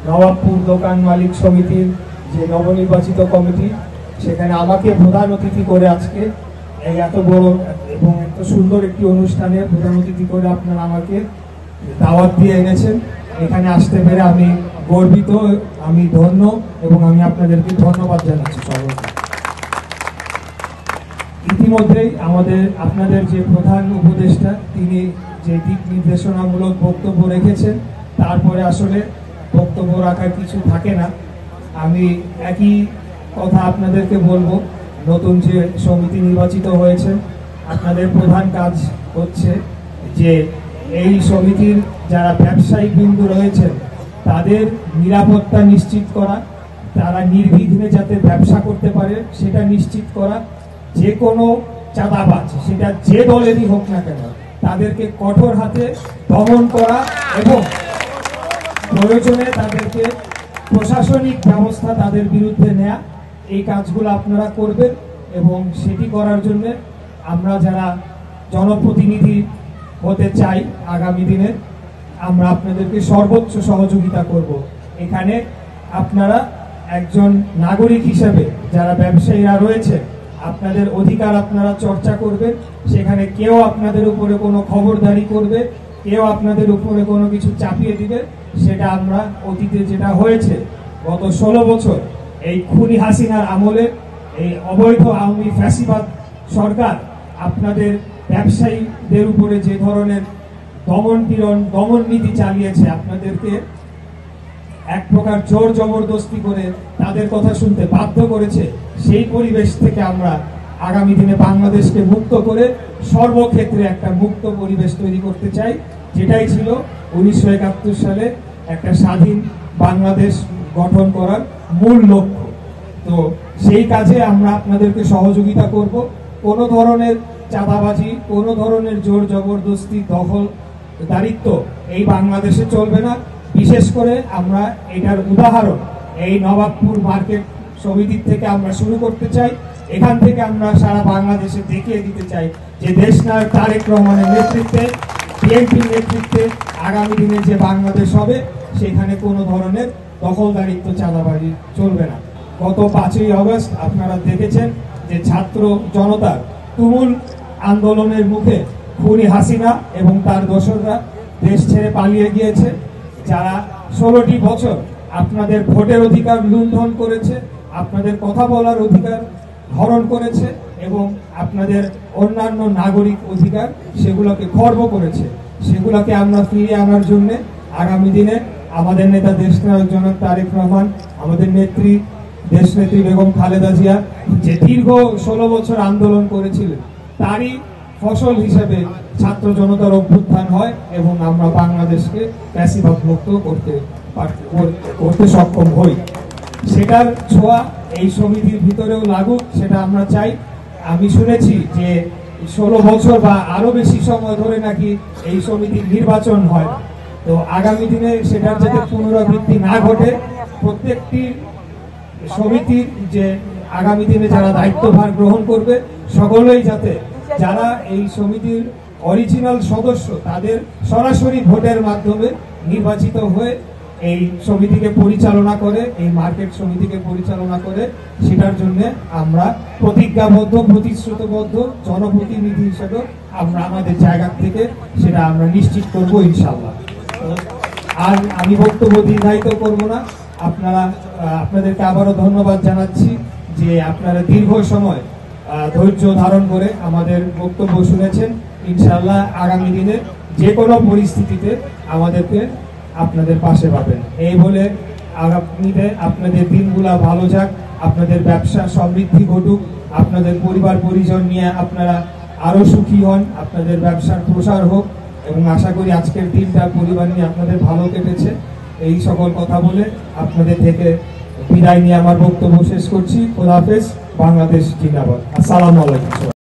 নবাবপুর দোকান মালিক সমিতির যে নবনির্বাচিত কমিটি, সেখানে আমাকে প্রধান অতিথি করে আজকে এই এত বড় এবং এত সুন্দর একটি অনুষ্ঠানে প্রধান অতিথি করে আপনারা আমাকে দাওয়াত দিয়ে এনেছেন। এখানে আসতে পেরে আমি গর্বিত, আমি ধন্য এবং আমি আপনাদেরকে ধন্যবাদ জানাচ্ছি সর্বপ্রথম। ইতিমধ্যেই আপনাদের যে প্রধান উপদেষ্টা তিনি যে দিক নির্দেশনামূলক বক্তব্য রেখেছেন, তারপরে আসলে বক্তব্য রাখার কিছু থাকে না। আমি একই কথা আপনাদেরকে বলবো, নতুন যে সমিতি নির্বাচিত হয়েছে আপনাদের প্রধান কাজ হচ্ছে যে এই সমিতির যারা ব্যবসায়িক বিন্দু রয়েছেন তাদের নিরাপত্তা নিশ্চিত করা, তারা নির্বিঘ্নে যাতে ব্যবসা করতে পারে সেটা নিশ্চিত করা, যে কোনো চাঁদাবাজ সেটা যে দলেরই হোক না কেন তাদেরকে কঠোর হাতে দমন করা এবং প্রয়োজনে তাদেরকে প্রশাসনিক ব্যবস্থা তাদের বিরুদ্ধে নেয়া, এই কাজগুলো আপনারা করবেন। এবং সেটি করার জন্য আমরা যারা জনপ্রতিনিধি হতে চাই আগামী দিনে আমরা আপনাদেরকে সর্বোচ্চ সহযোগিতা করব। এখানে আপনারা একজন নাগরিক হিসেবে যারা ব্যবসায়ীরা রয়েছে আপনাদের অধিকার আপনারা চর্চা করবেন। সেখানে কেউ আপনাদের উপরে কোনো খবরদারি করবে, কেউ আপনাদের উপরে কোনো কিছু চাপিয়ে দিবে, সেটা আমরা অতীতে যেটা হয়েছে গত 16 বছর এই খুনি হাসিনার আমলে এই অবৈধ আওয়ামী ফ্যাসিবাদ সরকার আপনাদের ব্যবসায়ীদের উপরে যে ধরনের দমন নীতি চালিয়েছে, আপনাদেরকে এক প্রকার জোর জবরদস্তি করে তাদের কথা শুনতে বাধ্য করেছে। সেই পরিবেশ থেকে আমরা আগামী দিনে বাংলাদেশকে মুক্ত করে সর্বক্ষেত্রে একটা মুক্ত পরিবেশ তৈরি করতে চাই, যেটাই ছিল 1971 সালে একটা স্বাধীন বাংলাদেশ গঠন করার মূল লক্ষ্য। তো সেই কাজে আমরা আপনাদেরকে সহযোগিতা করব। কোনো ধরনের চাঁদাবাজি, কোনো ধরনের জোর জবরদস্তি, দখলদারিত্ব এই বাংলাদেশে চলবে না। বিশেষ করে আমরা এটার উদাহরণ এই নবাবপুর মার্কেট সমিতির থেকে আমরা শুরু করতে চাই। এখান থেকে আমরা সারা বাংলাদেশে দেখিয়ে দিতে চাই যে দেশনায়ক তারেক রহমানের নেতৃত্বে, বিএনপির নেতৃত্বে আগামী দিনে যে বাংলাদেশ হবে সেখানে কোনো ধরনের দখলদারিত্ব, চাঁদাবাজি চলবে না। গত 5ই আগস্ট আপনারা দেখেছেন যে ছাত্র জনতার তুমুল আন্দোলনের মুখে খুনি হাসিনা এবং তার দোসররা দেশ ছেড়ে পালিয়ে গিয়েছে। যারা 16টি বছর আপনাদের ভোটের অধিকার লুণ্ঠন করেছে, আপনাদের কথা বলার অধিকার হরণ করেছে এবং আপনাদের অন্যান্য নাগরিক অধিকার সেগুলোকে খর্ব করেছে, সেগুলোকে আমরা ফিরিয়ে আনার জন্য আগামী দিনে আমাদের নেতা দেশনায়ক জনাব তারেক রহমান, আমাদের নেত্রী দেশনেত্রী বেগম খালেদা জিয়া যে দীর্ঘ 16 বছর আন্দোলন করেছিলেন তারই ফসল হিসেবে ছাত্র জনতার অভ্যুত্থান হয় এবং আমরা বাংলাদেশকে ফ্যাসিবাদ মুক্ত করতে সক্ষম হই। সেটার ছোঁয়া এই সমিতির ভিতরেও লাগুক, সেটা আমরা চাই। আমি শুনেছি যে 16 বছর বা আরো বেশি সময় ধরে নাকি এই সমিতির নির্বাচন হয়। তো আগামী দিনে সেটার যাতে পুনরাবৃত্তি না ঘটে, প্রত্যেকটি সমিতির যে আগামী দিনে যারা দায়িত্বভার গ্রহণ করবে সকলেই যাতে যারা এই সমিতির অরিজিনাল সদস্য তাদের সরাসরি ভোটের মাধ্যমে নির্বাচিত হয়ে এই সমিতিকে পরিচালনা করে, এই মার্কেট সমিতিকে পরিচালনা করে, সেটার জন্য আমরা প্রতিজ্ঞাবদ্ধ, প্রতিশ্রুতিবদ্ধ জনপ্রতিনিধি হিসেবে আমরা আমাদের জায়গা থেকে সেটা আমরা নিশ্চিত করব ইনশাআল্লাহ। আর আমি বক্তব্য দীর্ঘায়িত করব না। আপনাদেরকে আবারও ধন্যবাদ জানাচ্ছি যে আপনারা দীর্ঘ সময় ধৈর্য ধারণ করে আমাদের বক্তব্য শুনেছেন। ইনশাআল্লাহ আগামী দিনে যে কোনো পরিস্থিতিতে আপনাদের পাশে পাবেন। এই বলে আগামীতে আপনাদের দিনগুলা ভালো যাক, আপনাদের ব্যবসা সমৃদ্ধি ঘটুক, আপনাদের পরিবার পরিজন নিয়ে আপনারা আরো সুখী হন, আপনাদের ব্যবসার প্রসার হোক এবং আশা করি আজকের দিনটা পরিবার নিয়ে আপনাদের ভালো কেটেছে। এই সকল কথা বলে আপনাদের থেকে বিদায় নিয়ে আমার বক্তব্য শেষ করছি। খোদা হাফেজ। বাংলাদেশ জিন্দাবাদ। আসসালামু আলাইকুম।